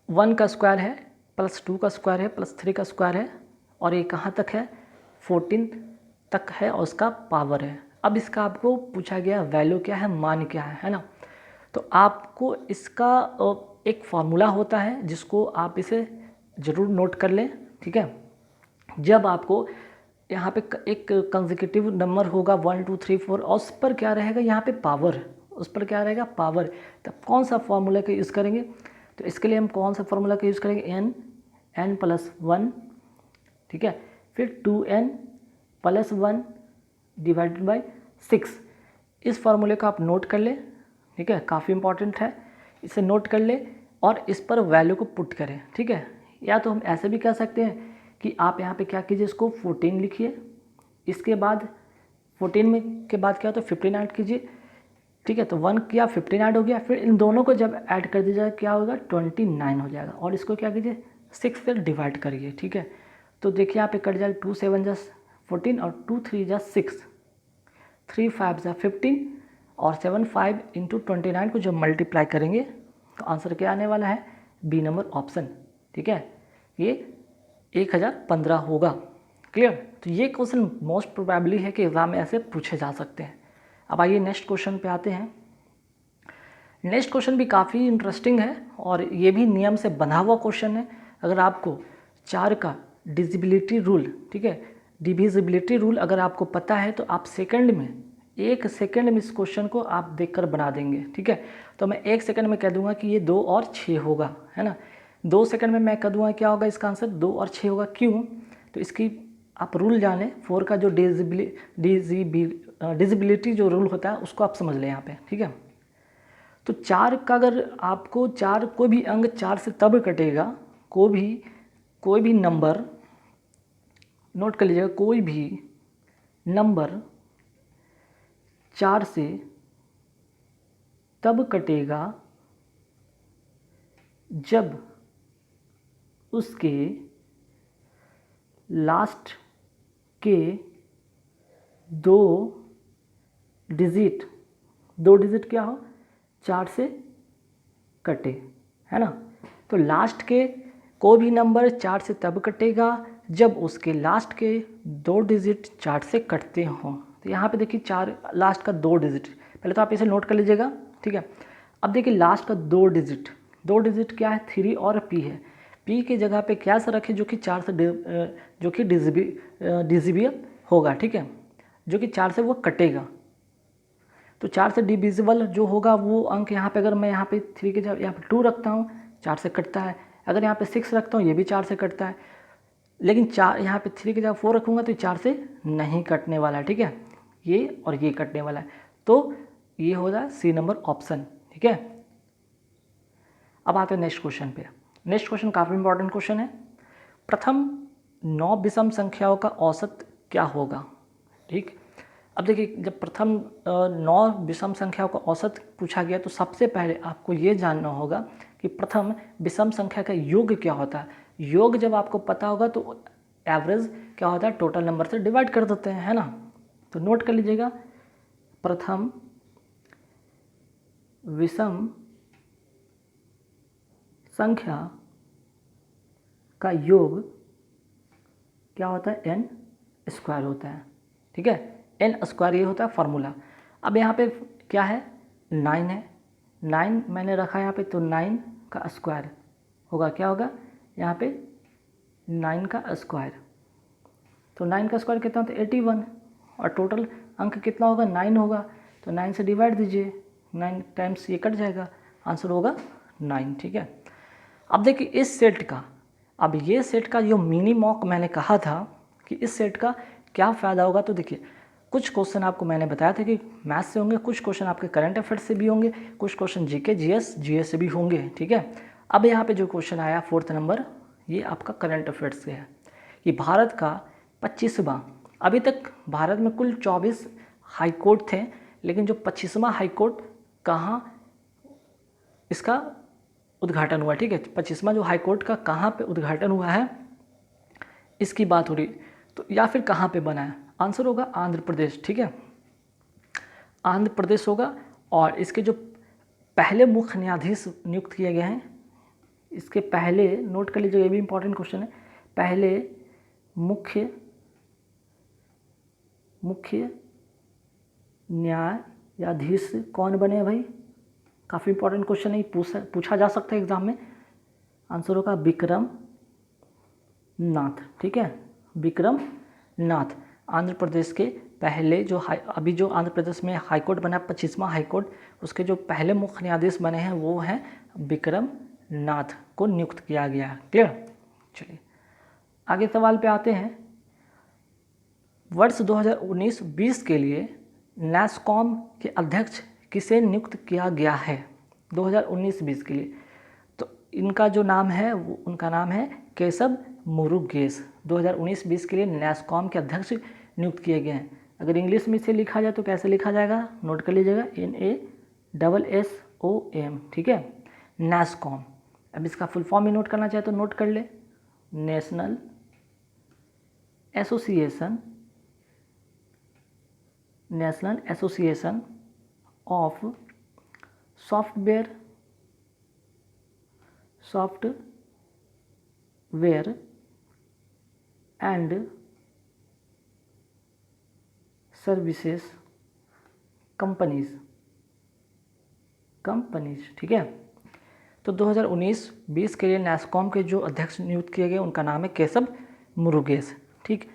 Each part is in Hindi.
1 का स्क्वायर है प्लस 2 का स्क्वायर है प्लस 3 का स्क्वायर है, और ये कहाँ तक है 14 तक है, और उसका पावर है। अब इसका आपको पूछा गया वैल्यू क्या है, मान क्या है ना। तो आपको इसका एक फार्मूला होता है जिसको आप इसे ज़रूर नोट कर लें, ठीक है। जब आपको यहाँ पे एक कंसेक्यूटिव नंबर होगा 1 2 3 4, और उस पर क्या रहेगा यहाँ पे पावर, उस पर क्या रहेगा पावर, तब कौन सा फार्मूला का यूज़ करेंगे। तो इसके लिए हम कौन सा फार्मूला का यूज़ करेंगे, n प्लस 1, ठीक है, फिर 2n प्लस 1 डिवाइडेड बाई 6। इस फार्मूले को आप नोट कर ले, ठीक है, काफ़ी इंपॉर्टेंट है, इसे नोट कर ले और इस पर वैल्यू को पुट करें, ठीक है। या तो हम ऐसे भी कह सकते हैं कि आप यहाँ पे क्या कीजिए, इसको 14 लिखिए, इसके बाद 14 में के बाद क्या होता है 15 ऐड कीजिए, ठीक है। तो 1 किया 15 ऐड हो गया, फिर इन दोनों को जब ऐड कर दीजिएगा क्या होगा 29 हो जाएगा, और इसको क्या कीजिए 6 से डिवाइड करिए, ठीक है। तो देखिए यहाँ पे कट जाएगा 2 7 जा 14 और 2 3 जा 6, 3 5 जा 15 और 7 5 इंटू 29 को जब मल्टीप्लाई करेंगे तो आंसर क्या आने वाला है, बी नंबर ऑप्शन, ठीक है, ये 1015 होगा। क्लियर। तो ये क्वेश्चन मोस्ट प्रोबेबली है कि एग्जाम में ऐसे पूछे जा सकते हैं। अब आइए नेक्स्ट क्वेश्चन पे आते हैं। नेक्स्ट क्वेश्चन भी काफ़ी इंटरेस्टिंग है और ये भी नियम से बंधा हुआ क्वेश्चन है। अगर आपको 4 का डिविजिबिलिटी रूल, ठीक है, डिविजिबिलिटी रूल अगर आपको पता है तो आप सेकंड में 1 सेकंड में इस क्वेश्चन को आप देखकर बना देंगे, ठीक है। तो मैं 1 सेकंड में कह दूंगा कि ये 2 और 6 होगा, है ना। 2 सेकंड में मैं कह दूंगा क्या होगा इसका आंसर 2 और 6 होगा। क्यों, तो इसकी आप रूल जाने 4 का जो डिविजिबिलिटी जो रूल होता है उसको आप समझ लें यहाँ पे, ठीक है। तो 4 का अगर आपको 4 कोई भी अंक 4 से तब कटेगा, कोई भी नंबर नोट कर लीजिएगा, कोई भी नंबर 4 से तब कटेगा जब उसके लास्ट के दो डिजिट क्या हो 4 से कटे, है ना। तो लास्ट के कोई भी नंबर 4 से तब कटेगा जब उसके लास्ट के 2 डिजिट 4 से कटते हों। तो यहाँ पे देखिए 4 लास्ट का 2 डिजिट, पहले तो आप इसे नोट कर लीजिएगा, ठीक है। अब देखिए लास्ट का 2 डिजिट क्या है 3 और p है। p की जगह पे क्या सा रखें जो कि 4 से जो कि डिविजिबल होगा, ठीक है, जो कि 4 से वो कटेगा। तो 4 से डिविजिबल जो होगा वो अंक यहाँ पे, अगर मैं यहाँ पे 3 की जगह यहाँ पे 2 रखता हूँ 4 से कटता है, अगर यहाँ पे 6 रखता हूँ ये भी 4 से कटता है, लेकिन 4 यहाँ पे 3 की जगह 4 रखूँगा तो 4 से नहीं कटने वाला है, ठीक है, ये और ये कटने वाला है। तो ये हो जाए सी नंबर ऑप्शन, ठीक है। अब आते हैं नेक्स्ट क्वेश्चन पे। नेक्स्ट क्वेश्चन काफ़ी इंपॉर्टेंट क्वेश्चन है। प्रथम 9 विषम संख्याओं का औसत क्या होगा, ठीक। अब देखिए जब प्रथम 9 विषम संख्याओं का औसत पूछा गया तो सबसे पहले आपको ये जानना होगा कि प्रथम विषम संख्या का योग क्या होता है। योग जब आपको पता होगा तो एवरेज क्या होता है टोटल नंबर से डिवाइड कर देते हैं, है ना। तो नोट कर लीजिएगा, प्रथम विषम संख्या का योग क्या होता है n स्क्वायर होता है, ठीक है, n स्क्वायर ये होता है फार्मूला। अब यहाँ पे क्या है 9 है, 9 मैंने रखा यहाँ पे, तो 9 का स्क्वायर होगा क्या होगा यहाँ पे 9 का स्क्वायर, तो 9 का स्क्वायर कितना होता है 81, और टोटल अंक कितना होगा 9 होगा, तो 9 से डिवाइड दीजिए, 9 टाइम्स ये कट जाएगा, आंसर होगा 9, ठीक है। अब देखिए इस सेट का, अब ये सेट का जो मिनी मॉक मैंने कहा था कि इस सेट का क्या फ़ायदा होगा, तो देखिए कुछ क्वेश्चन आपको मैंने बताया था कि मैथ से होंगे, कुछ क्वेश्चन आपके करंट अफेयर्स से भी होंगे, कुछ क्वेश्चन जीके जीएस से भी होंगे, ठीक है। अब यहाँ पे जो क्वेश्चन आया 4th नंबर, ये आपका करंट अफेयर्स से है। ये भारत का 25वां, अभी तक भारत में कुल 24 हाई कोर्ट थे, लेकिन जो 25वां हाई कोर्ट कहाँ इसका उद्घाटन हुआ, ठीक है, 25वां जो हाई कोर्ट का कहाँ पे उद्घाटन हुआ है इसकी बात हो रही, तो या फिर कहाँ पे बना है, आंसर होगा आंध्र प्रदेश, ठीक है, आंध्र प्रदेश होगा। और इसके जो पहले मुख्य न्यायाधीश नियुक्त किए गए हैं इसके पहले नोट कर लीजिए, ये भी इंपॉर्टेंट क्वेश्चन है। पहले मुख्य न्यायाधीश कौन बने भाई? काफ़ी इंपॉर्टेंट क्वेश्चन है, पूछा जा सकता है एग्जाम में। आंसर होगा विक्रम नाथ। ठीक है, विक्रम नाथ आंध्र प्रदेश के पहले जो अभी जो आंध्र प्रदेश में हाईकोर्ट बना 25वां हाईकोर्ट, उसके जो पहले मुख्य न्यायाधीश बने हैं वो हैं विक्रम नाथ को नियुक्त किया गया। क्लियर? चलिए आगे सवाल पे आते हैं। वर्ष 2019-20 के लिए नैस्कॉम के अध्यक्ष किसे नियुक्त किया गया है? 2019-20 के लिए तो इनका जो नाम है वो उनका नाम है केशव मुरुगेश। 2019-20 के लिए नैस्कॉम के अध्यक्ष नियुक्त किए गए हैं। अगर इंग्लिश में इसे लिखा जाए तो कैसे लिखा जाएगा? नोट कर लीजिएगा, NASSOM। ठीक है, नैस्कॉम। अब इसका फुल फॉर्म ही नोट करना चाहे तो नोट कर ले, national association of software and services companies. ठीक है, तो 2019-20 के लिए नैस्कॉम के जो अध्यक्ष नियुक्त किए गए उनका नाम है केशव मुरुगेश। ठीक,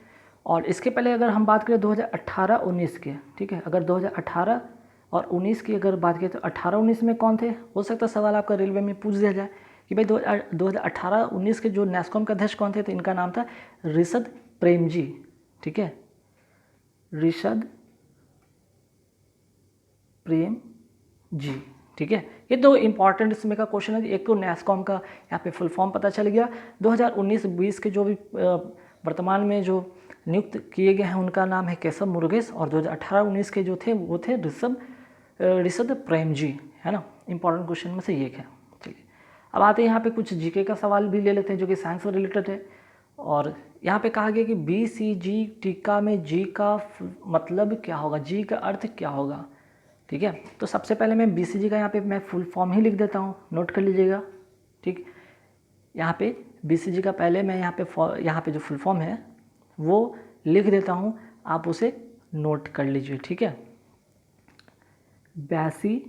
और इसके पहले अगर हम बात करें 2018-19 के, ठीक है, अगर 2018 और 19 की अगर बात करें तो 18-19 में कौन थे? हो सकता है सवाल आपका रेलवे में पूछ दिया जाए कि भाई 2018-19 के जो नैस्कॉम के अध्यक्ष कौन थे? तो इनका नाम था ऋषद प्रेमजी। ठीक है, ऋषद प्रेम जी। ठीक है, ये दो इंपॉर्टेंट इसमें का क्वेश्चन है। एक तो नैस्कॉम का यहाँ पे फुल फॉर्म पता चल गया। 2019-20 के जो भी वर्तमान में जो नियुक्त किए गए हैं उनका नाम है केशव मुरुगेश, और 2018-19 के जो थे वो थे ऋषद प्रेम जी, है ना। इंपॉर्टेंट क्वेश्चन में से एक है। चलिए अब आते हैं यहाँ पे कुछ जीके का सवाल भी ले लेते हैं जो कि साइंस से रिलेटेड है। और यहाँ पे कहा गया कि BCG टीका में जी का मतलब क्या होगा, जी का अर्थ क्या होगा? ठीक है, तो सबसे पहले मैं BCG का यहाँ पे मैं फुल फॉर्म ही लिख देता हूँ, नोट कर लीजिएगा। ठीक, यहाँ पे BCG का पहले मैं यहाँ पे जो फुल फॉर्म है वो लिख देता हूँ, आप उसे नोट कर लीजिए। ठीक है, bacillus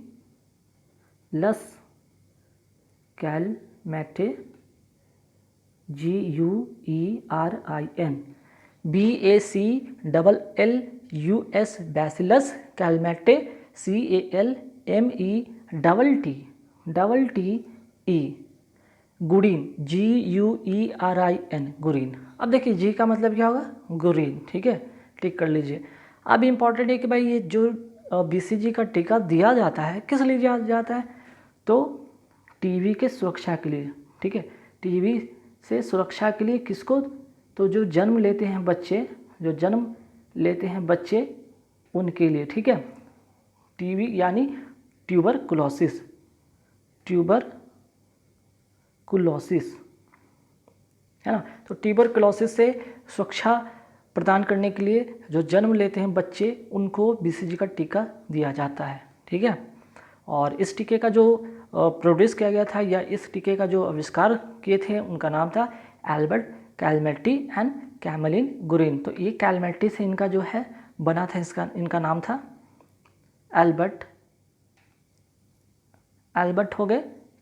Calmette GUERIN BACLLUS bacillus Calmette CALMETTE गुरीन GUERIN गुरीन। अब देखिए जी का मतलब क्या होगा? गुरीन। ठीक है, टिक कर लीजिए। अब इम्पॉर्टेंट है कि भाई ये जो BCG का टीका दिया जाता है किस लिए दिया जाता है? तो टीबी के सुरक्षा के लिए। ठीक है, टीबी से सुरक्षा के लिए किसको? तो जो जन्म लेते हैं बच्चे उनके लिए। ठीक है, टीबी यानी ट्यूबरकुलोसिस है ना। तो ट्यूबरकुलोसिस से सुरक्षा प्रदान करने के लिए जो जन्म लेते हैं बच्चे उनको BCG का टीका दिया जाता है। ठीक है, और इस टीके का जो प्रोड्यूस किया गया था या इस टीके का जो आविष्कार किए थे उनका नाम था एल्बर्ट कैलमेट्टी एंड कैमलिन गुरीन। तो ये कैलमेट्टी से इनका जो है बना था, इनका नाम था एल्बर्ट हो गए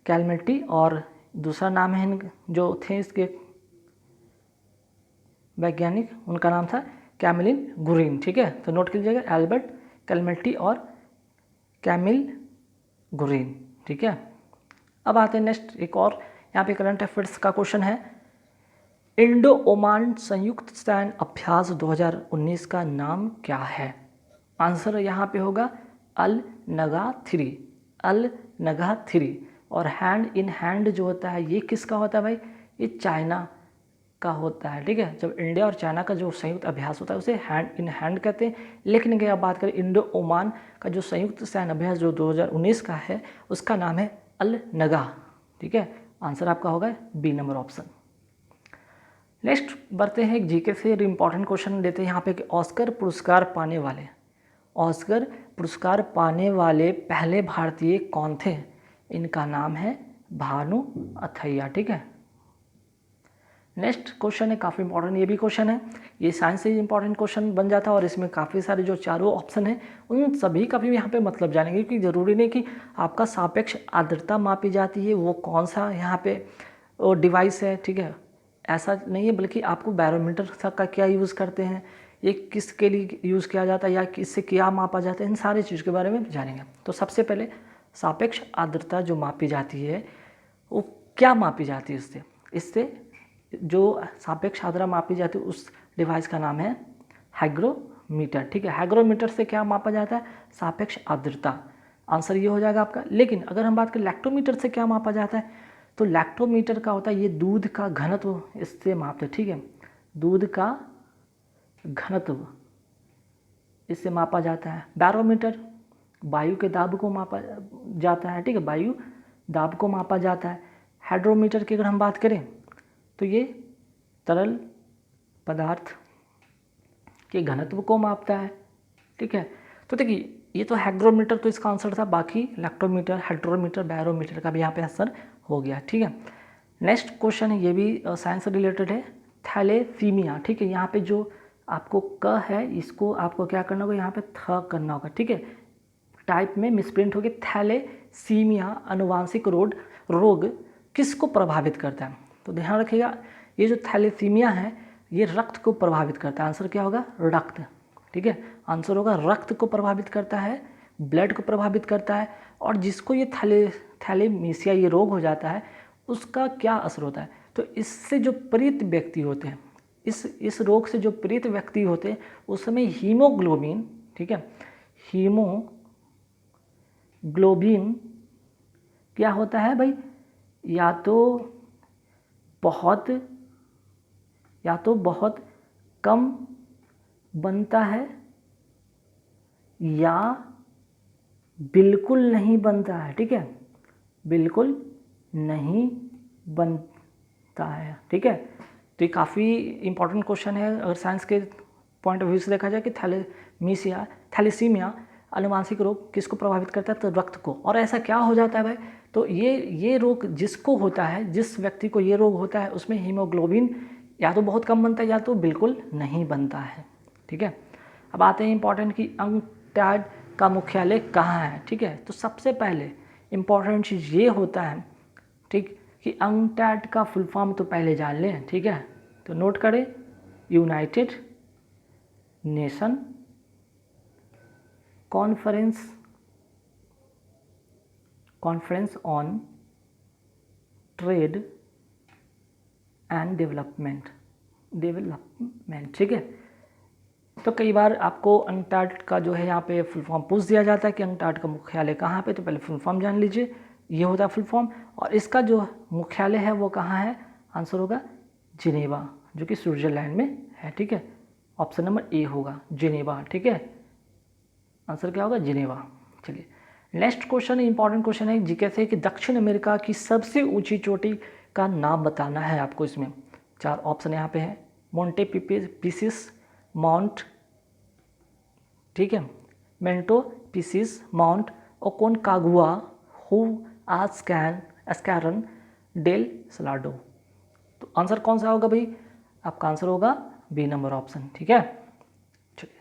कैलमेट्टी, और दूसरा नाम है जो थे इसके वैज्ञानिक, उनका नाम था कैमलिन गुरीन। ठीक है, तो नोट कीजिएगा एल्बर्ट कैलमेट्टी और कैमिल गुरीन। ठीक है, अब आते हैं नेक्स्ट एक और यहाँ पे करंट अफेयर्स का क्वेश्चन है। इंडो ओमान संयुक्त सैन्य अभ्यास 2019 का नाम क्या है? आंसर यहाँ पे होगा अल नगा 3। और हैंड इन हैंड जो होता है ये किसका होता है भाई? ये चाइना का होता है। ठीक है, जब इंडिया और चाइना का जो संयुक्त अभ्यास होता है उसे हैंड इन हैंड कहते हैं। लेकिन अगर आप बात करें इंडो ओमान का जो संयुक्त सैन्य अभ्यास जो 2019 का है उसका नाम है अल नगा। ठीक है, आंसर आपका होगा बी नंबर ऑप्शन। नेक्स्ट बढ़ते हैं एक जीके से इंपॉर्टेंट क्वेश्चन लेते हैं यहाँ पे कि ऑस्कर पुरस्कार पाने वाले पहले भारतीय कौन थे? इनका नाम है भानु अथैया। ठीक है, नेक्स्ट क्वेश्चन है काफ़ी इंपॉर्टेंट, ये भी क्वेश्चन है, ये साइंस से इंपॉर्टेंट क्वेश्चन बन जाता है और इसमें काफ़ी सारे जो चारों ऑप्शन है उन सभी का भी यहाँ पे मतलब जानेंगे, क्योंकि ज़रूरी नहीं कि आपका सापेक्ष आर्द्रता मापी जाती है वो कौन सा यहाँ पे डिवाइस है। ठीक है, ऐसा नहीं है, बल्कि आपको बैरोमीटर का क्या यूज़ करते हैं, ये किसके लिए यूज़ किया जाता है या किससे क्या मापा जाता है, इन सारी चीज़ के बारे में जानेंगे। तो सबसे पहले सापेक्ष आर्द्रता जो मापी जाती है वो क्या मापी जाती है, इससे जो सापेक्ष आर्द्रता मापी जाती है उस डिवाइस का नाम है हाइग्रोमीटर। ठीक है, हाइग्रोमीटर से क्या मापा जाता है, सापेक्ष आर्द्रता, आंसर ये हो जाएगा आपका। लेकिन अगर हम बात करें लैक्टोमीटर से क्या मापा जाता है, तो लैक्टोमीटर का होता है ये दूध का घनत्व, इससे मापते। ठीक है, दूध का घनत्व इससे मापा जाता है। बैरोमीटर वायु के दाब को मापा जाता है। ठीक है, वायु दाब को मापा जाता है। हाइड्रोमीटर की अगर हम बात करें तो ये तरल पदार्थ के घनत्व को मापता है। ठीक है, तो देखिए ये तो हाइग्रोमीटर तो इसका आंसर था, बाकी लैक्टोमीटर, हाइड्रोमीटर, बैरोमीटर का भी यहाँ पे आंसर हो गया। ठीक है, नेक्स्ट क्वेश्चन है, ये भी साइंस से रिलेटेड है, थैलेसीमिया। ठीक है, यहाँ पे जो आपको क है इसको आपको क्या करना होगा, यहाँ पे थ करना होगा। ठीक है, टाइप में मिसप्रिंट हो गया। थैलेसीमिया अनुवांशिक रोग किसको प्रभावित करता है, तो ध्यान रखिएगा ये जो थैलेसीमिया है ये रक्त को प्रभावित करता है। आंसर क्या होगा, रक्त। ठीक है, आंसर होगा रक्त को प्रभावित करता है, ब्लड को प्रभावित करता है। और जिसको ये थैलेमीसिया ये रोग हो जाता है उसका क्या असर होता है, तो इससे जो पीड़ित व्यक्ति होते हैं, इस रोग से जो पीड़ित व्यक्ति होते हैं उस समय हीमोग्लोबिन, ठीक है, हीमोग्लोबिन क्या होता है भाई, या तो बहुत कम बनता है या बिल्कुल नहीं बनता है। ठीक है, बिल्कुल नहीं बनता है। ठीक है, तो ये काफ़ी इंपॉर्टेंट क्वेश्चन है अगर साइंस के पॉइंट ऑफ व्यू से देखा जाए कि थैलेसीमिया अनुवांशिक रोग किसको प्रभावित करता है, तो रक्त को। और ऐसा क्या हो जाता है भाई, तो ये रोग जिसको होता है, जिस व्यक्ति को ये रोग होता है उसमें हीमोग्लोबिन या तो बहुत कम बनता है या तो बिल्कुल नहीं बनता है। ठीक है, अब आते हैं इंपॉर्टेंट कि अंटार्कटिका का मुख्यालय कहाँ है। ठीक है, तो सबसे पहले इंपॉर्टेंट चीज़ ये होता है, ठीक, कि अंटार्कटिका का फुल फॉर्म तो पहले जान लें। ठीक है, तो नोट करें, United nation conference on trade and development. ठीक है, तो कई बार आपको अंटार्कटिका जो है यहाँ पे फुल फॉर्म पूछ दिया जाता है कि अंटार्कटिका मुख्यालय कहाँ पे, तो पहले फुल फॉर्म जान लीजिए, ये होता है फुल फॉर्म। और इसका जो मुख्यालय है वो कहाँ है, आंसर होगा जिनेवा, जो कि स्विट्जरलैंड में है। ठीक है, ऑप्शन नंबर ए होगा जिनेवा। ठीक है, आंसर क्या होगा, जिनेवा। चलिए नेक्स्ट क्वेश्चन इंपॉर्टेंट क्वेश्चन है जी, कैसे कि दक्षिण अमेरिका की सबसे ऊंची चोटी का नाम बताना है आपको। इसमें 4 ऑप्शन यहाँ पे है, मोंटे पिसिस माउंट, ठीक है, मेंटो पिसिस माउंट ओकोनकागुआ, एस्कैरन डेल सलाडो। तो आंसर कौन सा होगा भाई, आपका आंसर होगा बी नंबर ऑप्शन। ठीक है, चलिए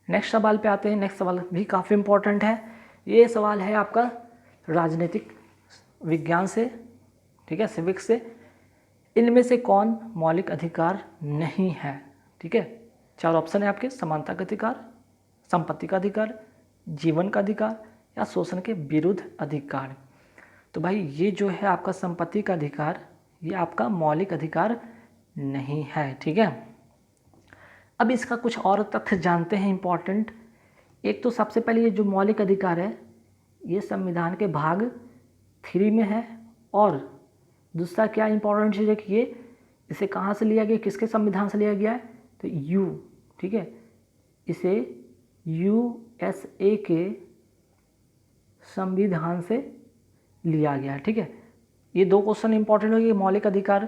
नेक्स्ट सवाल पे आते हैं। नेक्स्ट सवाल भी काफ़ी इंपॉर्टेंट है, ये सवाल है आपका राजनीतिक विज्ञान से, ठीक है, सिविक्स से। इनमें से कौन मौलिक अधिकार नहीं है। ठीक है, 4 ऑप्शन है आपके, समानता का अधिकार, संपत्ति का अधिकार, जीवन का अधिकार या शोषण के विरुद्ध अधिकार। तो भाई ये जो है आपका संपत्ति का अधिकार, ये आपका मौलिक अधिकार नहीं है। ठीक है, अब इसका कुछ और तथ्य जानते हैं इंपॉर्टेंट। एक तो सबसे पहले ये जो मौलिक अधिकार है ये संविधान के भाग 3 में है। और दूसरा क्या इंपॉर्टेंट चीज़ है कि ये इसे कहाँ से लिया गया, किसके संविधान से लिया गया है, तो ठीक है, इसे USA के संविधान से लिया गया है। ठीक है, ये 2 क्वेश्चन इंपॉर्टेंट हो गए। मौलिक अधिकार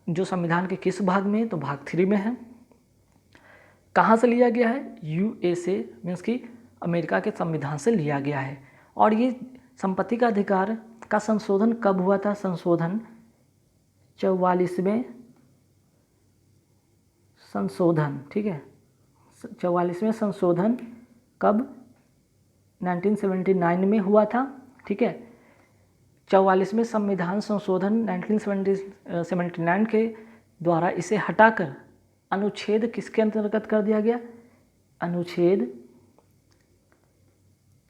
जो संविधान के किस भाग में, तो भाग 3 में है। कहाँ से लिया गया है, USA मीन्स कि अमेरिका के संविधान से लिया गया है। और ये संपत्ति का अधिकार का संशोधन कब हुआ था? संशोधन 44वें संशोधन, ठीक है, 44वें संशोधन कब? 1979 में हुआ था, ठीक है। 44वें संविधान संशोधन 1979 के द्वारा इसे हटाकर अनुच्छेद किसके अंतर्गत कर दिया गया? अनुच्छेद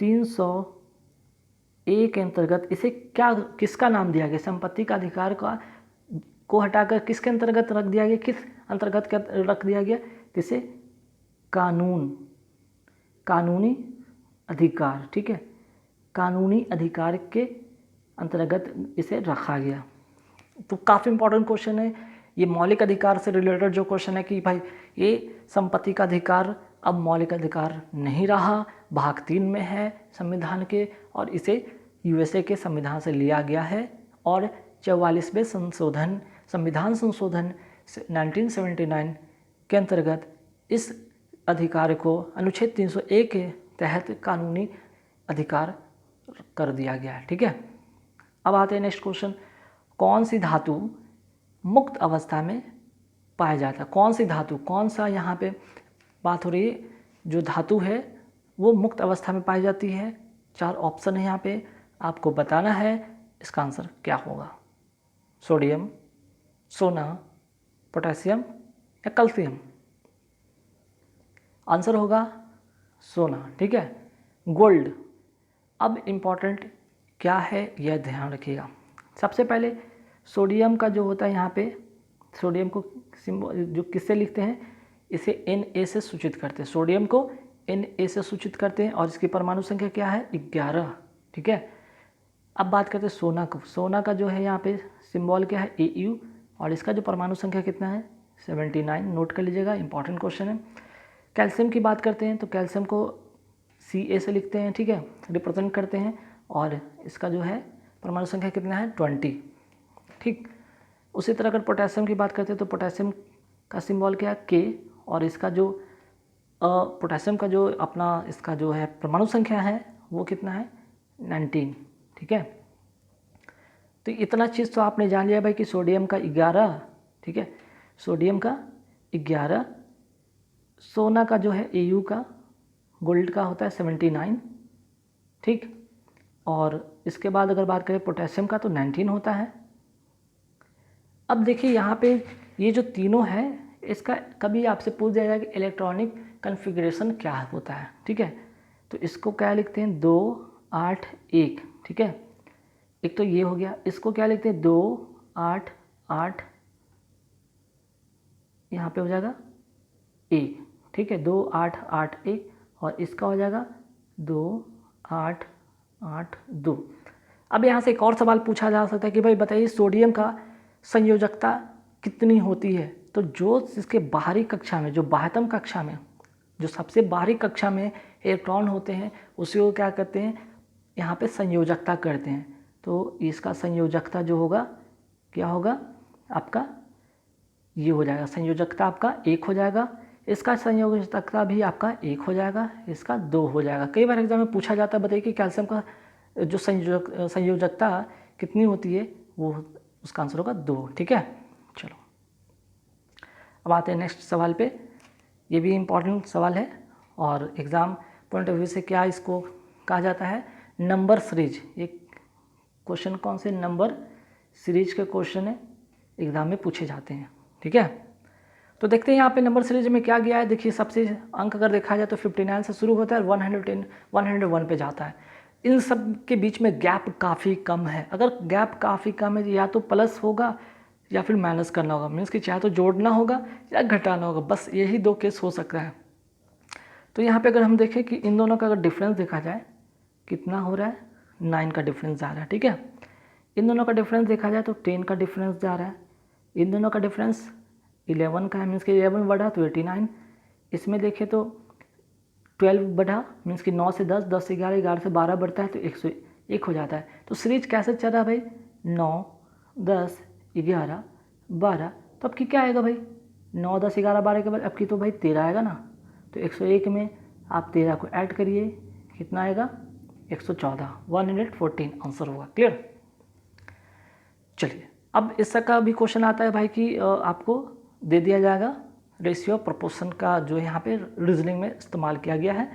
301 के अंतर्गत इसे किसका नाम दिया गया? संपत्ति का अधिकार को हटाकर किसके अंतर्गत रख दिया गया? किस अंतर्गत रख दिया गया? इसे कानूनी अधिकार, ठीक है, कानूनी अधिकार के अंतर्गत इसे रखा गया। तो काफ़ी इंपॉर्टेंट क्वेश्चन है ये, मौलिक अधिकार से रिलेटेड जो क्वेश्चन है कि भाई ये संपत्ति का अधिकार अब मौलिक अधिकार नहीं रहा, भाग 3 में है संविधान के, और इसे यूएसए के संविधान से लिया गया है। और 44वें संविधान संशोधन 1979 के अंतर्गत इस अधिकार को अनुच्छेद 301 के तहत कानूनी अधिकार कर दिया गया है, ठीक है। अब आते हैं नेक्स्ट क्वेश्चन, कौन सी धातु मुक्त अवस्था में पाया जाता है? कौन सी धातु, कौन सा यहाँ पे बात हो रही है, जो धातु है वो मुक्त अवस्था में पाई जाती है? 4 ऑप्शन है यहाँ पे, आपको बताना है इसका आंसर क्या होगा। सोडियम, सोना, पोटेशियम या कैल्शियम? आंसर होगा सोना, ठीक है। गोल्ड, अब इम्पॉर्टेंट क्या है यह ध्यान रखिएगा। सबसे पहले सोडियम का जो होता है यहाँ पे, सोडियम को जो किससे लिखते हैं, इसे Na से सूचित करते हैं, सोडियम को Na से सूचित करते हैं, और इसकी परमाणु संख्या क्या है? 11, ठीक है। अब बात करते हैं सोना को, सोना का जो है यहाँ पे सिंबल क्या है? Au, और इसका जो परमाणु संख्या कितना है? 79, नोट कर लीजिएगा, इंपॉर्टेंट क्वेश्चन है। कैल्शियम की बात करते हैं तो कैल्शियम को Ca से लिखते हैं, ठीक है, रिप्रेजेंट करते हैं, और इसका जो है परमाणु संख्या कितना है? 20, ठीक। उसी तरह अगर पोटेशियम की बात करते हैं तो पोटेशियम का सिंबल क्या है? K, और इसका जो पोटेशियम का जो अपना इसका जो है परमाणु संख्या है वो कितना है? 19, ठीक है। तो इतना चीज़ तो आपने जान लिया भाई कि सोडियम का 11, ठीक है, सोडियम का 11, सोना का जो है Au का, गोल्ड का होता है 79, ठीक। और इसके बाद अगर बात करें पोटेशियम का तो 19 होता है। अब देखिए यहाँ पे ये जो तीनों है, इसका कभी आपसे पूछ दिया जाए कि इलेक्ट्रॉनिक कन्फिग्रेशन क्या होता है, ठीक है, तो इसको क्या लिखते हैं? 2, 8, 1, ठीक है, एक तो ये हो गया। इसको क्या लिखते हैं? 2, 8, 8, यहाँ पे हो जाएगा 1, ठीक है, 2, 8, 8, 1, और इसका हो जाएगा 2, 8, 8, 2। अब यहाँ से एक और सवाल पूछा जा सकता है कि भाई बताइए सोडियम का संयोजकता कितनी होती है? तो जो इसके बाहरी कक्षा में, जो बाह्यतम कक्षा में, जो सबसे बाहरी कक्षा में इलेक्ट्रॉन होते हैं, उसी को क्या करते हैं? यहाँ पे संयोजकता करते हैं। तो इसका संयोजकता जो होगा क्या होगा आपका? ये हो जाएगा, संयोजकता आपका 1 हो जाएगा, इसका संयोजकता भी आपका 1 हो जाएगा, इसका 2 हो जाएगा। कई बार एग्जाम में पूछा जाता है, बताइए कि कैल्शियम का जो संयोजकता कितनी होती है? वो उसका आंसर होगा 2, ठीक है। चलो अब आते हैं नेक्स्ट सवाल पे। ये भी इम्पॉर्टेंट सवाल है, और एग्ज़ाम पॉइंट ऑफ व्यू से क्या इसको कहा जाता है? Number series. ये क्वेश्चन कौन से? नंबर सीरीज के क्वेश्चन है, एग्ज़ाम में पूछे जाते हैं, ठीक है। तो देखते हैं यहाँ पे नंबर सीरीज में क्या गया है। देखिए सबसे अंक अगर देखा जाए तो 59 से शुरू होता है, 110 101 पे जाता है। इन सब के बीच में गैप काफ़ी कम है। अगर गैप काफ़ी कम है, या तो प्लस होगा या फिर माइनस करना होगा, मीन्स कि चाहे तो जोड़ना होगा या घटाना होगा, बस यही 2 केस हो सकता है। तो यहाँ पे अगर हम देखें कि इन दोनों का अगर डिफरेंस देखा जाए, कितना हो रहा है? 9 का डिफरेंस जा रहा है, ठीक है। इन दोनों का डिफरेंस देखा जाए तो 10 का डिफरेंस जा रहा है। इन दोनों का डिफरेंस 11 का है, मीन्स कि 11 बढ़ा तो 89। इसमें देखें तो 12 बढ़ा, मीन्स कि 9 से 10, 10 से 11, 11 से 12 बढ़ता है तो 101 हो जाता है। तो सीरीज कैसे चल रहा है भाई? 9, 10, 11, 12, तो अब की क्या आएगा भाई? 9, 10, 11, 12 के बाद अब की तो भाई 13 आएगा ना। तो 101 में आप 13 को ऐड करिए, कितना आएगा? 114, 114 आंसर होगा। क्लियर? चलिए अब इसका भी क्वेश्चन आता है भाई कि आपको दे दिया जाएगा रेशियो प्रोपोर्शन का जो यहाँ पे रीजनिंग में इस्तेमाल किया गया है।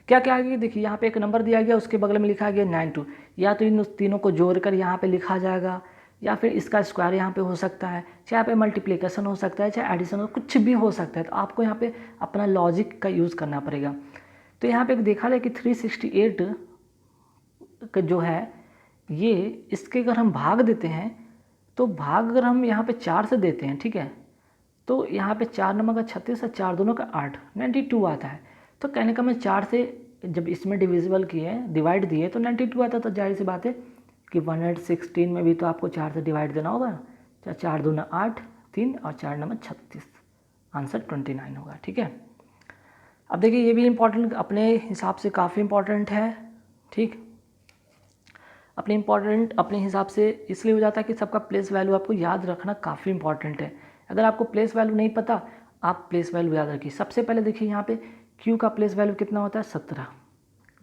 क्या क्या आगे देखिए यहाँ पे एक नंबर दिया गया, उसके बगल में लिखा गया 92, या तो इन तीनों को जोड़कर यहाँ पे लिखा जाएगा या फिर इसका स्क्वायर यहाँ पे हो सकता है, चाहे यहाँ पे मल्टीप्लिकेशन हो सकता है, चाहे एडिशन हो, कुछ भी हो सकता है। तो आपको यहाँ पे अपना लॉजिक का यूज़ करना पड़ेगा। तो यहाँ पे देखा जाए कि 368 का जो है ये, इसके अगर हम भाग देते हैं तो भाग अगर हम यहाँ पे 4 से देते हैं, ठीक है, तो यहाँ पे 4 नंबर का 36 और 4 दोनों का 8, 92 आता है। तो कहने का मैं 4 से जब इसमें डिविजिबल किए, डिवाइड दिए तो 92 आता। तो जाहिर सी बात है कि 116 में भी तो आपको 4 से डिवाइड देना होगा। 4 दूना 8, 3 और 4 नंबर 36, आंसर 29 होगा। ठीक है, अब देखिए ये भी इम्पॉर्टेंट अपने हिसाब से काफ़ी इम्पॉर्टेंट है। ठीक, अपने हिसाब से इसलिए हो जाता है कि सबका प्लेस वैल्यू आपको याद रखना काफ़ी इंपॉर्टेंट है। अगर आपको प्लेस वैल्यू नहीं पता, आप प्लेस वैल्यू याद रखिए। सबसे पहले देखिए यहाँ पे Q का प्लेस वैल्यू कितना होता है 17,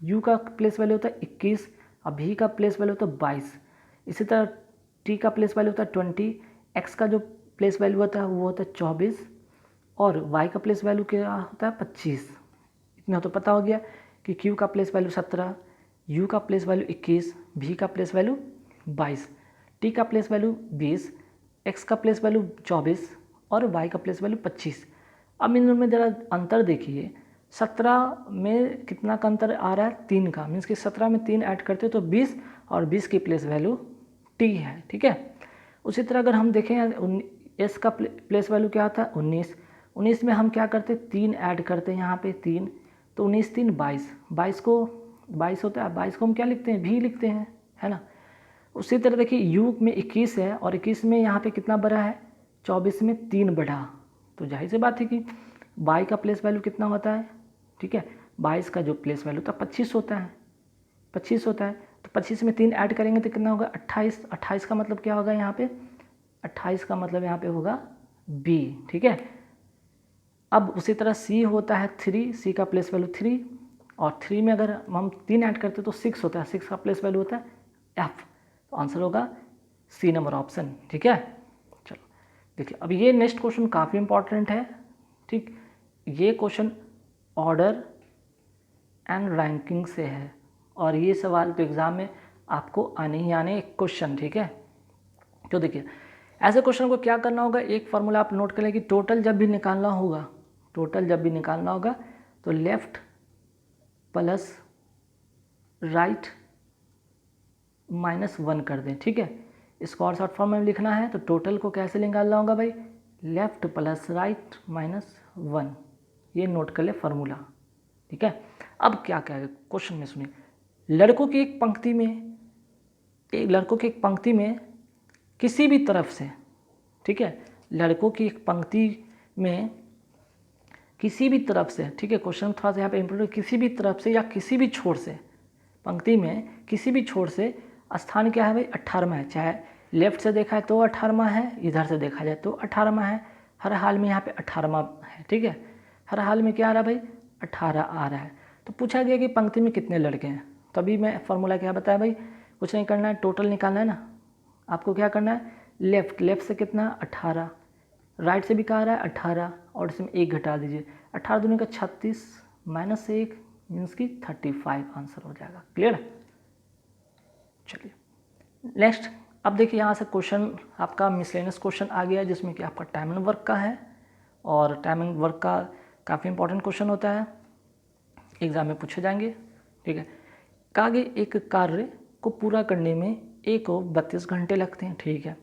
U का प्लेस वैल्यू होता है 21 और V का प्लेस वैल्यू होता है 22। इसी तरह T का प्लेस वैल्यू होता है 20, X का जो प्लेस वैल्यू होता है वो होता है 24 और Y का प्लेस वैल्यू क्या होता है 25। इतना तो पता हो गया कि Q का प्लेस वैल्यू 17, U का प्लेस वैल्यू 21, V का प्लेस वैल्यू 22, T का प्लेस वैल्यू 20, X का प्लेस वैल्यू 24 और Y का प्लेस वैल्यू 25। अब इन में ज़रा अंतर देखिए, 17 में कितना का अंतर आ रहा है 3 का, मीन्स कि 17 में 3 ऐड करते तो 20 और 20 की प्लेस वैल्यू T है। ठीक है, उसी तरह अगर हम देखें S का प्लेस वैल्यू क्या आता है 19, 19 में हम क्या करते 3 ऐड करते हैं यहाँ पे 3, तो 19 3 22, 22 को 22 होता है, 22 को हम क्या लिखते हैं भी लिखते हैं, है ना। उसी तरह देखिए U में 21 है और 21 में यहाँ पे कितना बढ़ा है 24 में 3 बढ़ा, तो जाहिर सी बात है कि Y का प्लेस वैल्यू कितना होता है। ठीक है, 22 का जो प्लेस वैल्यू था 25 होता है, 25 होता है। तो 25 में 3 ऐड करेंगे तो कितना होगा 28, 28 का मतलब क्या होगा यहाँ पे 28 का मतलब यहाँ पे होगा B। ठीक है, अब उसी तरह C होता है 3, C का प्लेस वैल्यू 3 और 3 में अगर हम 3 ऐड करते तो 6 होता है, 6 का प्लेस वैल्यू होता है F। तो आंसर होगा C नंबर ऑप्शन। ठीक है, चलो देखिए अब ये नेक्स्ट क्वेश्चन काफ़ी इंपॉर्टेंट है। ठीक, ये क्वेश्चन ऑर्डर एंड रैंकिंग से है और ये सवाल तो एग्ज़ाम में आपको आने ही आने एक क्वेश्चन। ठीक है, तो देखिए ऐसे क्वेश्चन को क्या करना होगा, एक फार्मूला आप नोट कर लें कि टोटल जब भी निकालना होगा तो लेफ़्ट प्लस राइट -1 कर दें। ठीक है, इसको और शॉर्ट फॉर्म में लिखना है तो टोटल को कैसे निकालना होगा भाई, लेफ़्ट प्लस राइट -1, ये नोट कर ले फार्मूला। ठीक है, अब क्या क्या है क्वेश्चन में सुनिए, लड़कों की एक पंक्ति में किसी भी तरफ से, ठीक है, लड़कों की एक पंक्ति में किसी भी तरफ से, ठीक है, क्वेश्चन थोड़ा सा यहाँ पे इम्पोर्टेंट, किसी भी तरफ से या किसी भी छोर से, पंक्ति में किसी भी छोर से स्थान क्या है भाई 18वां है, चाहे लेफ्ट से देखा है तो 18वां है, इधर से देखा जाए तो 18वां है, हर हाल में यहाँ पे 18वां है। ठीक है, हर हाल में क्या आ रहा है भाई 18 आ रहा है। तो पूछा गया कि पंक्ति में कितने लड़के हैं, तभी मैं फार्मूला क्या बताया भाई, कुछ नहीं करना है, टोटल निकालना है ना। आपको क्या करना है, लेफ़्ट से कितना 18, राइट से भी कहा रहा है 18 और इसमें 1 घटा दीजिए, 18 दूनी का 36 -1 मीन्स की 35 आंसर हो जाएगा। क्लियर। चलिए नेक्स्ट, अब देखिए यहाँ से क्वेश्चन आपका मिसलेनियस क्वेश्चन आ गया जिसमें कि आपका टाइम एंड वर्क का है और टाइम एंड वर्क का काफ़ी इंपॉर्टेंट क्वेश्चन होता है, एग्जाम में पूछे जाएंगे। ठीक है, कहा गया एक कार्य को पूरा करने में A को 32 घंटे लगते हैं, ठीक है,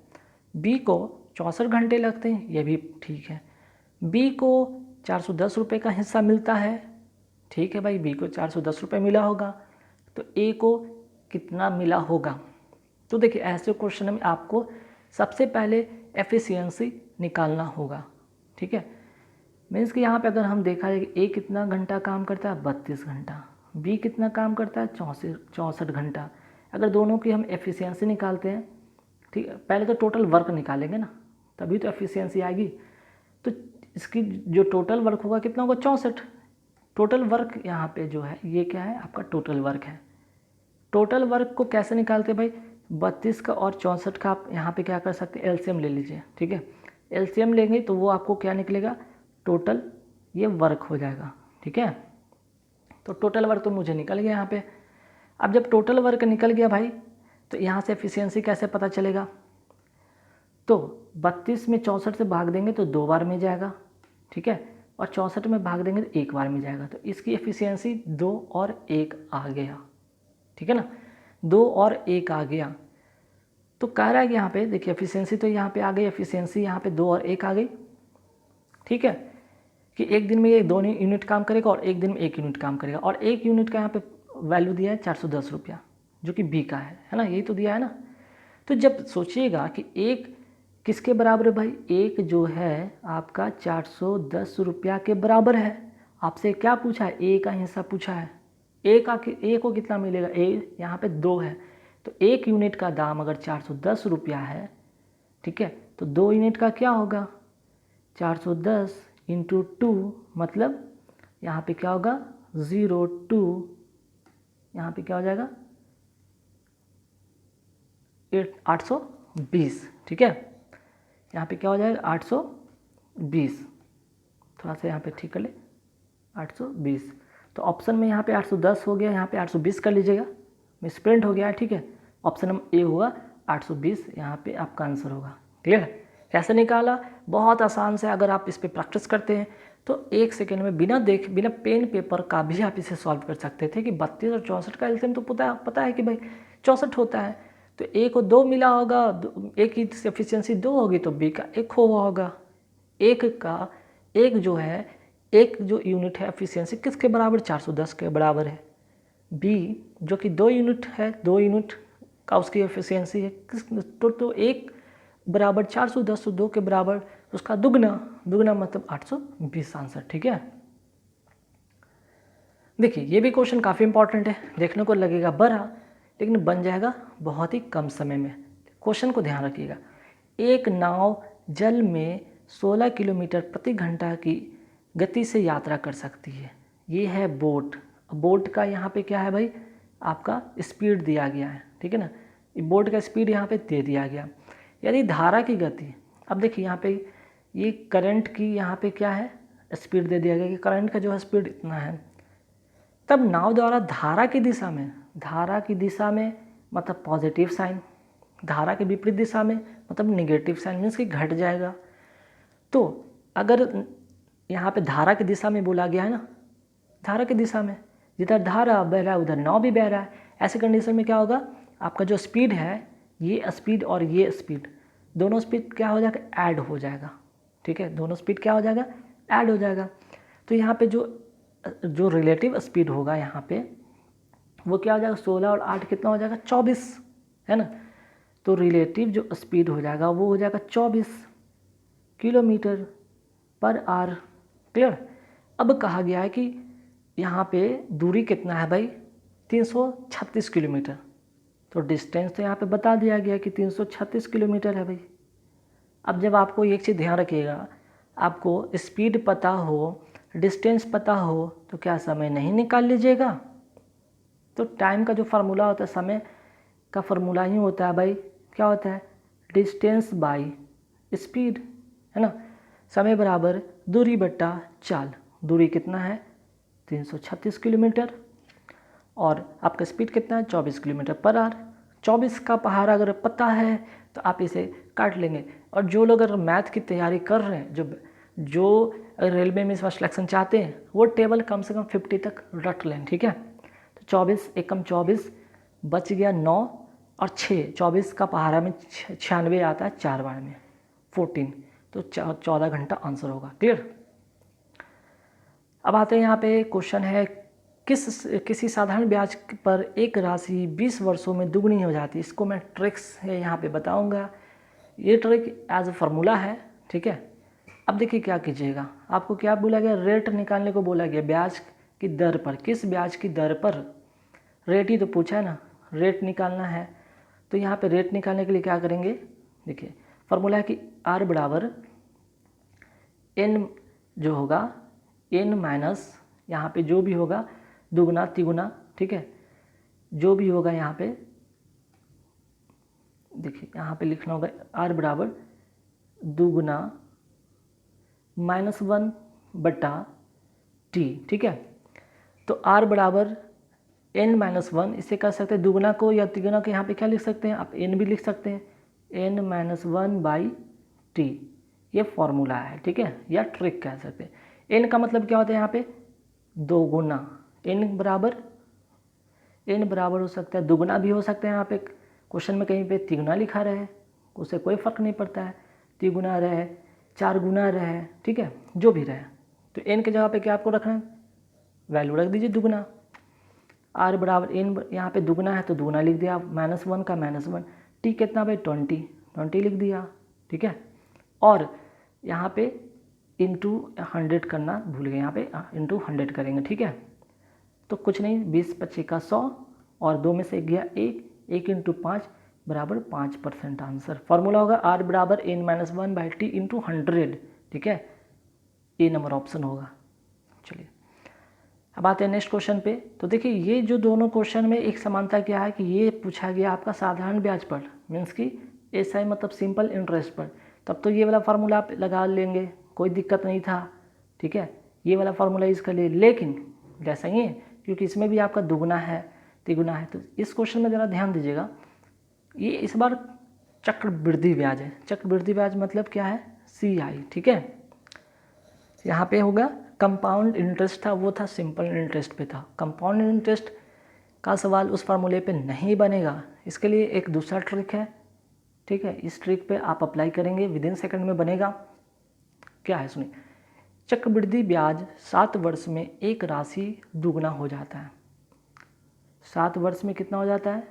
B को 64 घंटे लगते हैं, ये भी ठीक है, B को 410 रुपये का हिस्सा मिलता है, ठीक है भाई, B को 410 रुपये मिला होगा, तो A को कितना मिला होगा। तो देखिए ऐसे क्वेश्चन में आपको सबसे पहले एफिशिएंसी निकालना होगा। ठीक है, मीन्स कि यहाँ पे अगर हम देखा जाए कि A कितना घंटा काम करता है 32 घंटा, B कितना काम करता है 64 घंटा। अगर दोनों की हम एफिशिएंसी निकालते हैं, ठीक है, पहले तो टोटल वर्क निकालेंगे ना, तभी तो एफिशिएंसी आएगी। तो इसकी जो टोटल वर्क होगा कितना होगा 64। टोटल वर्क यहाँ पे जो है ये क्या है आपका टोटल वर्क है। टोटल वर्क को कैसे निकालते हैं भाई, 32 का और 64 का आप यहाँ पे क्या कर सकते हैं, एलसीएम ले लीजिए, ठीक है। एलसीएम लेंगे तो वो आपको क्या निकलेगा, टोटल ये वर्क हो जाएगा, ठीक है। तो टोटल वर्क तो मुझे निकल गया यहाँ पे। अब जब टोटल वर्क निकल गया भाई, तो यहाँ से एफिशिएंसी कैसे पता चलेगा, तो 32 में 64 से भाग देंगे तो 2 बार में जाएगा, ठीक है, और 64 में भाग देंगे तो 1 बार में जाएगा। तो इसकी एफिशिएंसी 2 और 1 आ गया, ठीक है ना, 2 और 1 आ गया। तो कह रहा है कि यहाँ पे देखिए एफिशिएंसी तो यहाँ पे आ गई, एफिशिएंसी यहाँ पे 2 और 1 आ गई, ठीक है, कि एक दिन में ये 2 यूनिट काम करेगा और एक दिन में 1 यूनिट काम करेगा। और 1 यूनिट का यहाँ पे वैल्यू दिया है 410 रुपया, जो कि बी का है ना, यही तो दिया है ना। तो जब सोचिएगा कि एक किसके बराबर है भाई, एक जो है आपका 410 रुपया के बराबर है। आपसे क्या पूछा है, ए का हिस्सा पूछा है, ए को कितना मिलेगा, ए यहाँ पे 2 है, तो 1 यूनिट का दाम अगर 410 रुपया है, ठीक है, तो 2 यूनिट का क्या होगा, 410 इंटू 2, मतलब यहाँ पे क्या होगा 02, यहाँ पे क्या हो जाएगा 820, ठीक है, यहाँ पे क्या हो जाएगा 820, थोड़ा सा यहाँ पे ठीक कर ले 820। तो ऑप्शन में यहाँ पे 810 हो गया, यहाँ पे 820 कर लीजिएगा, मिसप्रिंट हो गया है, ठीक है। ऑप्शन नंबर ए होगा 820, यहाँ पे आपका आंसर होगा। क्लियर, कैसे निकाला, बहुत आसान से। अगर आप इस पर प्रैक्टिस करते हैं तो 1 सेकेंड में बिना पेन पेपर का भी आप इसे सॉल्व कर सकते थे कि 32 और 64 का एलसीएम तो पता है कि भाई 64 होता है, तो ए को 2 मिला होगा, ए की एफिशिएंसी 2 होगी तो बी का 1 हुआ होगा। एक जो यूनिट है एफिशिएंसी किसके बराबर, 410 के बराबर है। बी जो कि 2 यूनिट है, 2 यूनिट का उसकी एफिशिएंसी है किस, तो 1 बराबर 410, तो 2 के बराबर उसका दुगना मतलब 820 आंसर, ठीक है। देखिए ये भी क्वेश्चन काफ़ी इंपॉर्टेंट है, देखने को लगेगा बड़ा लेकिन बन जाएगा बहुत ही कम समय में। क्वेश्चन को ध्यान रखिएगा, एक नाव जल में 16 किलोमीटर प्रति घंटा की गति से यात्रा कर सकती है। ये है बोट। बोट का यहाँ पे क्या है भाई, आपका स्पीड दिया गया है, ठीक है ना, बोट का स्पीड यहाँ पे दे दिया गया। यदि धारा की गति, अब देखिए यहाँ पे ये करंट की यहाँ पे क्या है, स्पीड दे दिया गया कि करंट का जो है स्पीड इतना है, तब नाव द्वारा धारा की दिशा में मतलब पॉजिटिव साइन, धारा के विपरीत दिशा में मतलब निगेटिव साइन, मीन्स कि घट जाएगा। तो अगर यहाँ पे धारा की दिशा में बोला गया है ना, धारा की दिशा में जिधर धारा बह रहा है उधर नाव भी बह रहा है, ऐसे कंडीशन में क्या होगा, आपका जो स्पीड है, ये स्पीड और ये स्पीड, दोनों स्पीड क्या हो जाएगा, ऐड हो जाएगा, ठीक है, दोनों स्पीड क्या हो जाएगा, ऐड हो जाएगा। तो यहाँ पे जो रिलेटिव स्पीड होगा यहाँ पे वो क्या हो जाएगा, 16 और 8 कितना हो जाएगा, 24, है ना। तो रिलेटिव जो स्पीड हो जाएगा वो हो जाएगा 24 किलोमीटर पर आवर। क्लियर। अब कहा गया है कि यहाँ पे दूरी कितना है भाई, 336 किलोमीटर। तो डिस्टेंस तो यहाँ पे बता दिया गया कि 336 किलोमीटर है भाई। अब जब आपको एक चीज़ ध्यान रखिएगा, आपको स्पीड पता हो, डिस्टेंस पता हो, तो क्या समय नहीं निकाल लीजिएगा। तो टाइम का जो फार्मूला होता है, समय का फार्मूला ही होता है भाई, क्या होता है, डिस्टेंस बाय स्पीड, है ना। समय बराबर दूरी बट्टा चाल। दूरी कितना है, 336 किलोमीटर, और आपका स्पीड कितना है, 24 किलोमीटर पर आवर। 24 का पहाड़ा अगर पता है तो आप इसे काट लेंगे। और जो लोग अगर मैथ की तैयारी कर रहे हैं, जो रेलवे में इस बार सिलेक्शन चाहते हैं, वो टेबल कम से कम 50 तक रट लें, ठीक है। तो 24 एकम 24 बच गया 9 और 6, 24 का पहाड़ा में 96 आता है, 4 बार में 14, तो 14 घंटा आंसर होगा। क्लियर। अब आते हैं यहाँ पे क्वेश्चन है, किसी साधारण ब्याज पर एक राशि 20 वर्षों में दुगनी हो जाती है। इसको मैं ट्रिक्स है यहाँ पे बताऊँगा। ये ट्रिक एज ए फार्मूला है, ठीक है। अब देखिए क्या कीजिएगा, आपको क्या बोला गया, रेट निकालने को बोला गया, ब्याज की दर पर, किस ब्याज की दर पर, रेट ही तो पूछा है ना, रेट निकालना है। तो यहाँ पे रेट निकालने के लिए क्या करेंगे, देखिए फार्मूला है कि R बराबर N जो होगा, N माइनस यहाँ पे जो भी होगा दुगना तिगुना, ठीक है, जो भी होगा यहाँ पे देखिए यहाँ पे लिखना होगा r बराबर दुगुना -1/t, ठीक है। तो r बराबर n-1, इसे कर सकते हैं दुगुना को या तिगुना को यहाँ पे क्या लिख सकते हैं आप, n भी लिख सकते हैं, n-1/t, ये फॉर्मूला है, ठीक है, या ट्रिक कह सकते हैं। n का मतलब क्या होता है यहाँ पे, दो गुना। n बराबर हो सकता है, दुगुना भी हो सकता है, यहाँ पे क्वेश्चन में कहीं पे तिगुना लिखा रहे, उससे कोई फ़र्क नहीं पड़ता है, तिगुना रहे, चार गुना रहे, ठीक है, जो भी रहे। तो n के जगह पे क्या आपको रखना है, वैल्यू रख दीजिए दुगुना। r बराबर n यहाँ पे दुगुना है तो दुगुना लिख दिया, -1 का -1, t कितना भाई 20 लिख दिया, ठीक है। और यहाँ पे इंटू 100 करना भूल गए, यहाँ पे इंटू 100 करेंगे, ठीक है। तो कुछ नहीं, 20-25 का 100 और 2 में से 1 गया 1 इंटू 5 बराबर 5% आंसर। फॉर्मूला होगा r बराबर n-1/t इंटू 100, ठीक है, ए नंबर ऑप्शन होगा। चलिए अब आते हैं नेक्स्ट क्वेश्चन पे। तो देखिए ये जो दोनों क्वेश्चन में एक समानता क्या है कि ये पूछा गया आपका साधारण ब्याज पर, मीन्स कि SI मतलब सिंपल इंटरेस्ट पर, तब तो ये वाला फार्मूला आप लगा लेंगे, कोई दिक्कत नहीं था, ठीक है, ये वाला फार्मूला इसके लिए। लेकिन जैसा ही है क्योंकि इसमें भी आपका दुगुना है तिगुना है, तो इस क्वेश्चन में ज़रा ध्यान दीजिएगा, ये इस बार चक्रवृद्धि ब्याज है। चक्रवृद्धि ब्याज मतलब क्या है, CI, ठीक है। यहाँ पे होगा कंपाउंड इंटरेस्ट था, वो था सिंपल इंटरेस्ट पे था। कंपाउंड इंटरेस्ट का सवाल उस फार्मूले पे नहीं बनेगा, इसके लिए एक दूसरा ट्रिक है, ठीक है, इस ट्रिक पे आप अप्लाई करेंगे, विदिन सेकंड में बनेगा। क्या है सुनिए, चक्रवृद्धि ब्याज 7 वर्ष में एक राशि दुगुना हो जाता है। 7 वर्ष में कितना हो जाता है,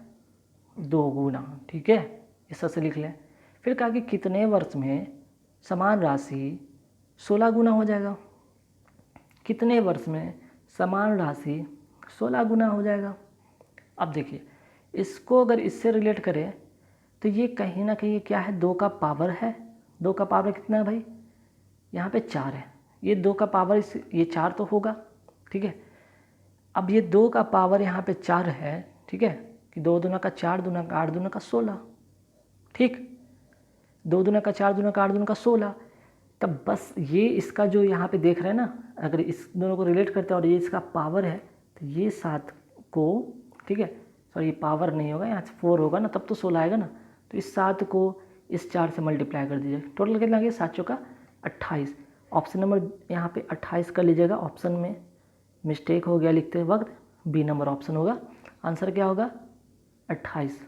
2 गुना, ठीक है, इस तरह से लिख लें। फिर कहा कि कितने वर्ष में समान राशि 16 गुना हो जाएगा, कितने वर्ष में समान राशि 16 गुना हो जाएगा। अब देखिए इसको अगर इससे रिलेट करें तो ये कहीं ना कहीं क्या है, 2 का पावर है। 2 का पावर कितना है भाई, यहाँ पे 4 है, ये 2 का पावर ये 4 तो होगा, ठीक है। अब ये 2 का पावर यहाँ पे 4 है, ठीक है, कि 2 दूना का 4 दूना का 8 दूना का 16, ठीक, 2 दूना का 4 दूना का 8 दूना का 16। तब बस ये इसका जो यहाँ पे देख रहे हैं ना, अगर इस दोनों को रिलेट करते हैं और ये इसका पावर है, तो ये 7 को, ठीक है, सॉरी ये पावर नहीं होगा, यहाँ से 4 होगा ना, तब तो 16 आएगा ना, तो इस 7 को इस 4 से मल्टीप्लाई कर दीजिए, टोटल कितना आ गया, 7 चौका 28। ऑप्शन नंबर यहाँ पे 28 कर लीजिएगा, ऑप्शन में मिस्टेक हो गया लिखते वक्त, बी नंबर ऑप्शन होगा, आंसर क्या होगा 28,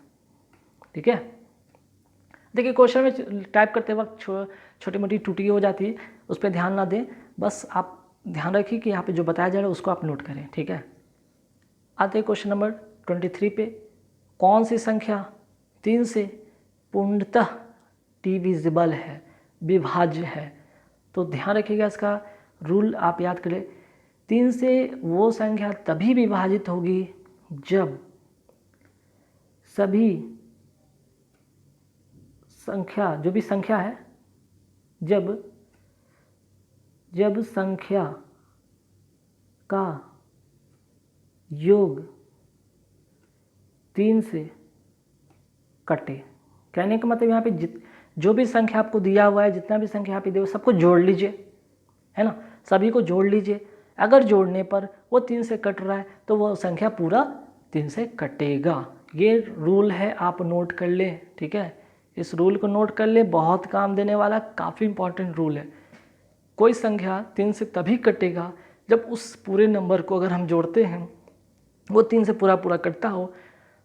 ठीक है। देखिए क्वेश्चन में टाइप करते वक्त छोटी मोटी त्रुटि हो जाती है, उस पर ध्यान ना दें, बस आप ध्यान रखिए कि यहाँ पे जो बताया जा रहा है उसको आप नोट करें, ठीक है। आते हैं क्वेश्चन नंबर 23 पे, कौन सी संख्या 3 से पूर्णतः डिविजिबल है, विभाज्य है। तो ध्यान रखिएगा, इसका रूल आप याद करें, 3 से वो संख्या तभी विभाजित होगी जब सभी संख्या, जो भी संख्या है, जब संख्या का योग 3 से कटे। कहने का मतलब यहाँ पे जो भी संख्या आपको दिया हुआ है, जितना भी संख्या आप दे सबको जोड़ लीजिए, है ना, सभी को जोड़ लीजिए। अगर जोड़ने पर वो 3 से कट रहा है तो वो संख्या पूरा 3 से कटेगा। ये रूल है, आप नोट कर ले, ठीक है, इस रूल को नोट कर ले, बहुत काम देने वाला, काफ़ी इंपॉर्टेंट रूल है। कोई संख्या 3 से तभी कटेगा जब उस पूरे नंबर को अगर हम जोड़ते हैं वो 3 से पूरा पूरा कटता हो,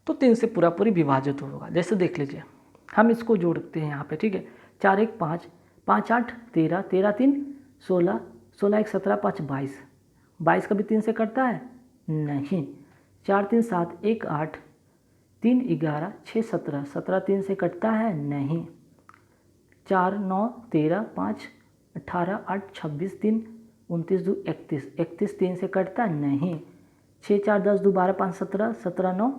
तो 3 से पूरा पूरी विभाजित होगा। जैसे देख लीजिए, हम इसको जोड़ते हैं यहाँ पे, ठीक है, 4 1 5, 5 8 13, 13 3 16, 16 1 17, 5 22, 22 कभी 3 से कटता है नहीं, 4 3 7 1 8, 3 11 6 17, 17 3 से कटता है नहीं, 4 9 13 5 18 8 26 3 29 2 31, 31 3 से कटता नहीं, 6 4 10 2 12 5 17, 17 9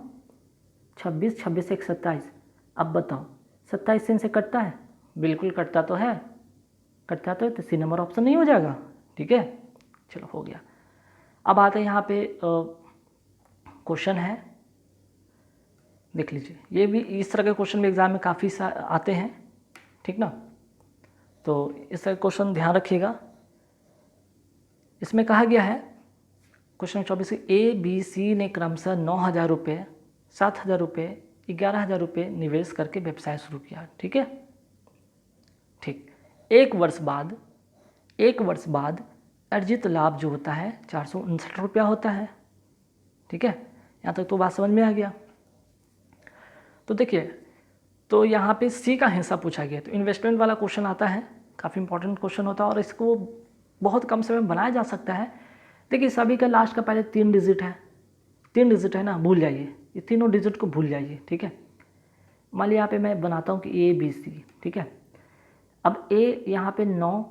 26, 26 1 27। अब बताओ 27 3 से कटता है, बिल्कुल कटता तो है, कटता तो सी नंबर ऑप्शन नहीं हो जाएगा, ठीक है। चलो हो गया। अब आते हैं यहाँ पे क्वेश्चन है देख लीजिए, ये भी इस तरह के क्वेश्चन भी एग्ज़ाम में काफ़ी आते हैं, ठीक ना। तो इस तरह क्वेश्चन ध्यान रखिएगा। इसमें कहा गया है क्वेश्चन 24 ए बी सी ने क्रमशः 9,000 रुपये, 7,000 रुपये, 11,000 रुपये निवेश करके व्यवसाय शुरू किया, ठीक है। ठीक, एक वर्ष बाद अर्जित लाभ जो होता है 459 रुपया होता है, ठीक है। यहाँ तक तो बात समझ में आ गया। तो देखिए, तो यहाँ पे सी का हिस्सा पूछा गया, तो इन्वेस्टमेंट वाला क्वेश्चन आता है, काफ़ी इंपॉर्टेंट क्वेश्चन होता है और इसको बहुत कम समय में बनाया जा सकता है। देखिए, सभी का लास्ट का पहले 3 डिजिट है ना, भूल जाइए, ये तीनों डिजिट को भूल जाइए, ठीक है। मान लिया यहाँ पे मैं बनाता हूँ कि ए बी सी, ठीक है। अब ए यहाँ पे 9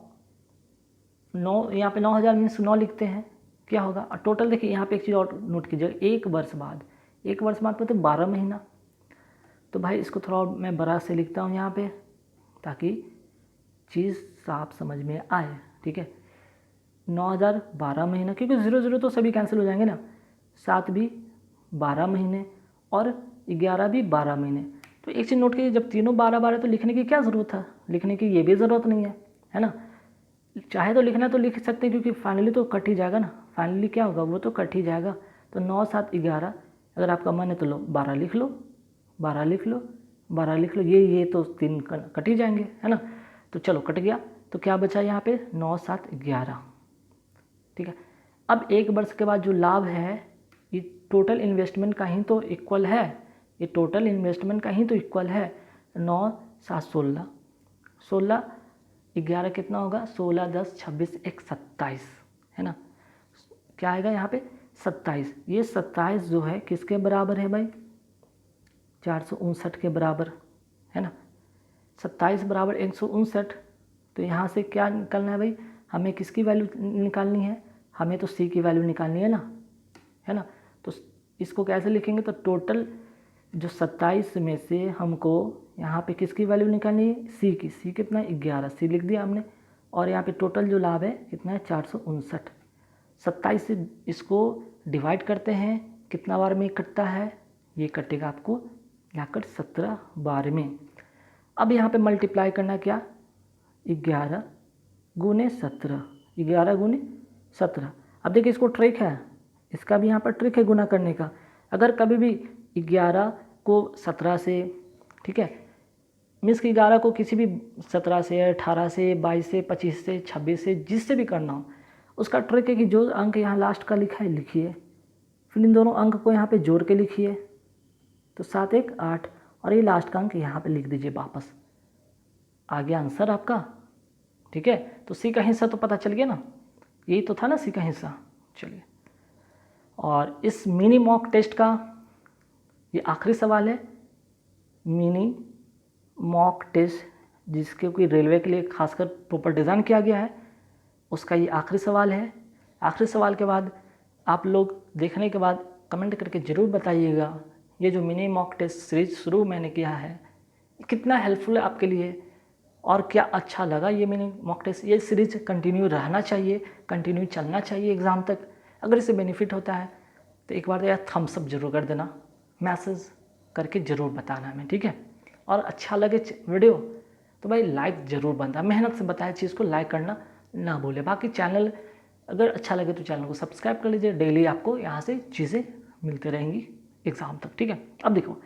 यहाँ पे 9,000 मीन्स 9 लिखते हैं, क्या होगा। और टोटल देखिए यहाँ पे एक चीज़ और नोट कीजिएगा, एक वर्ष बाद मतलब 12 महीना। तो भाई इसको थोड़ा और मैं बड़ा से लिखता हूँ यहाँ पे, ताकि चीज़ साफ समझ में आए, ठीक है। 9,000 12 महीना, क्योंकि 0 तो सभी कैंसिल हो जाएंगे ना, 7 भी 12 महीने और 11 भी 12 महीने। तो एक चीज़ नोट कीजिए, जब तीनों 12 तो लिखने की क्या ज़रूरत है, लिखने की ये भी ज़रूरत नहीं है ना। चाहे तो लिखना तो लिख सकते हैं, क्योंकि फाइनली तो कट ही जाएगा ना, फाइनली क्या होगा, वो तो कट ही जाएगा। तो 9 7 11, अगर आपका मन है तो लो 12 लिख लो, 12 लिख लो, ये तो 3 कट ही जाएंगे, है ना। तो चलो कट गया, तो क्या बचा यहाँ पे 9 7 11, ठीक है। अब एक वर्ष के बाद जो लाभ है, ये टोटल इन्वेस्टमेंट का ही तो इक्वल है, 9 7 16, 16 11 कितना होगा, 16 10 26 1 27, है ना। क्या आएगा यहाँ पे 27। ये 27 जो है किसके बराबर है भाई, 459 के बराबर, है ना। 27 बराबर 159। तो यहाँ से क्या निकालना है भाई, हमें किसकी वैल्यू निकालनी है, हमें तो सी की वैल्यू निकालनी है ना। तो इसको कैसे लिखेंगे, तो टोटल जो 27 में से हमको यहाँ पे किसकी वैल्यू निकालनी है, सी की। सी कितना है 11, सी लिख दिया हमने। और यहाँ पे टोटल जो लाभ है कितना है 459। 27 से इसको डिवाइड करते हैं, कितना बार में कटता है, ये कटेगा आपको जाकर 17 बार में। अब यहाँ पे मल्टीप्लाई करना, क्या 11 गुने 17, 11 गुने 17। अब देखिए इसको ट्रिक है, इसका भी यहाँ पर ट्रिक है गुना करने का। अगर कभी भी 11 को 17 से, ठीक है, मीन्स कि 11 को किसी भी 17 से 18 से 22 से 25 से 26 से जिससे भी करना हो, उसका ट्रिक है कि जो अंक यहाँ लास्ट का लिखा है लिखिए, फिर इन दोनों अंक को यहाँ पे जोड़ के लिखिए, तो 7 1 8, और ये लास्ट का अंक यहाँ पे लिख दीजिए वापस। आ गया आंसर आपका, ठीक है। तो सी का हिस्सा तो पता चल गया ना, यही तो था ना सी का हिस्सा। चलिए, और इस मिनी मॉक टेस्ट का ये आखिरी सवाल है, मिनी मॉक टेस्ट जिसके कोई रेलवे के लिए खासकर प्रॉपर डिज़ाइन किया गया है, उसका ये आखिरी सवाल है। आखिरी सवाल के बाद आप लोग देखने के बाद कमेंट करके ज़रूर बताइएगा, ये जो मिनी मॉक टेस्ट सीरीज शुरू मैंने किया है कितना हेल्पफुल है आपके लिए, और क्या अच्छा लगा ये मिनी मॉक टेस्ट। ये सीरीज कंटिन्यू रहना चाहिए, कंटिन्यू चलना चाहिए एग्ज़ाम तक। अगर इससे बेनिफिट होता है तो एक बार यार थम्स अप जरूर कर देना, मैसेज करके ज़रूर बताना हमें, ठीक है। और अच्छा लगे वीडियो तो भाई लाइक ज़रूर बनता है, मेहनत से बताया चीज़ को लाइक करना ना भूले। बाकी चैनल अगर अच्छा लगे तो चैनल को सब्सक्राइब कर लीजिए, डेली आपको यहाँ से चीज़ें मिलती रहेंगी एग्ज़ाम तक, ठीक है। अब देखो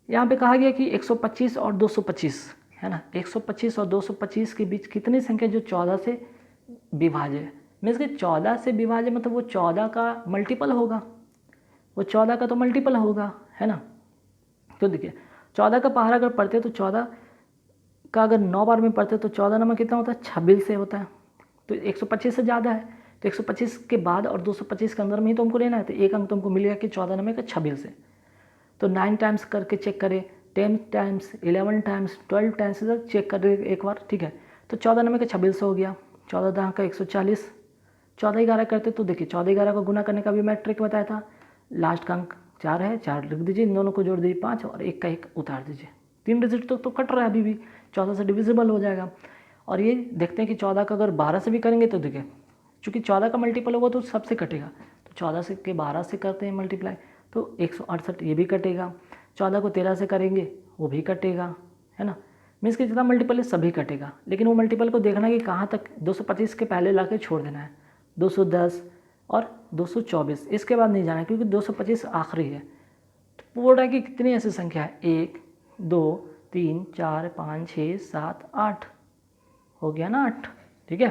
यहाँ पे कहा गया कि 125 और 225, है ना। 125 और 225 के बीच कितनी संख्या जो 14 से विभाज्य, मीन्स कि 14 से विभाज्य मतलब वो 14 का मल्टीपल होगा, वो 14 का तो मल्टीपल होगा, है ना। तो देखिए 14 का पहाड़ा अगर पढ़ते तो 14 का अगर 9 बार में पढ़ते तो 14 नंबर कितना होता है 26 से होता है, तो 125 से ज़्यादा है। तो 125 के बाद और 225 के अंदर में ही तो हमको लेना है, तो एक अंक तुमको मिलेगा कि 14 नंबर का 26 से। तो 9 टाइम्स करके चेक करें, 10 टाइम्स, 11 टाइम्स, 12 टाइम्स चेक करें एक बार, ठीक है। तो 14 नंबर का 26 हो गया, 14 दहाँ का 140, 14 11 करते तो देखिए 14 11 को गुना करने का भी मैं ट्रिक बताया था। लास्ट का अंक 4 है, 4 लिख दीजिए, इन दोनों को जोड़ दीजिए 5 और 1 का 1 उतार दीजिए। 3 डिजिट तो कट रहा है अभी भी, 14 से डिविजिबल हो जाएगा। और ये देखते हैं कि 14 का अगर 12 से भी करेंगे तो देखिए चूँकि 14 का मल्टीपल होगा तो सबसे कटेगा, तो 14 से के 12 से करते हैं मल्टीप्लाई तो 168 ये भी कटेगा। 14 को 13 से करेंगे वो भी कटेगा, है ना। मीन्स कि जितना मल्टीपल है सभी कटेगा, लेकिन वो मल्टीपल को देखना है कि कहाँ तक 225 के पहले ला के छोड़ देना है। 210 और 224 इसके बाद नहीं जाना है, क्योंकि 225 आखिरी है। तो बोल रहा है कि कितनी ऐसी संख्या है, 1 2 3 4 5 6 7 8, हो गया ना 8, ठीक है।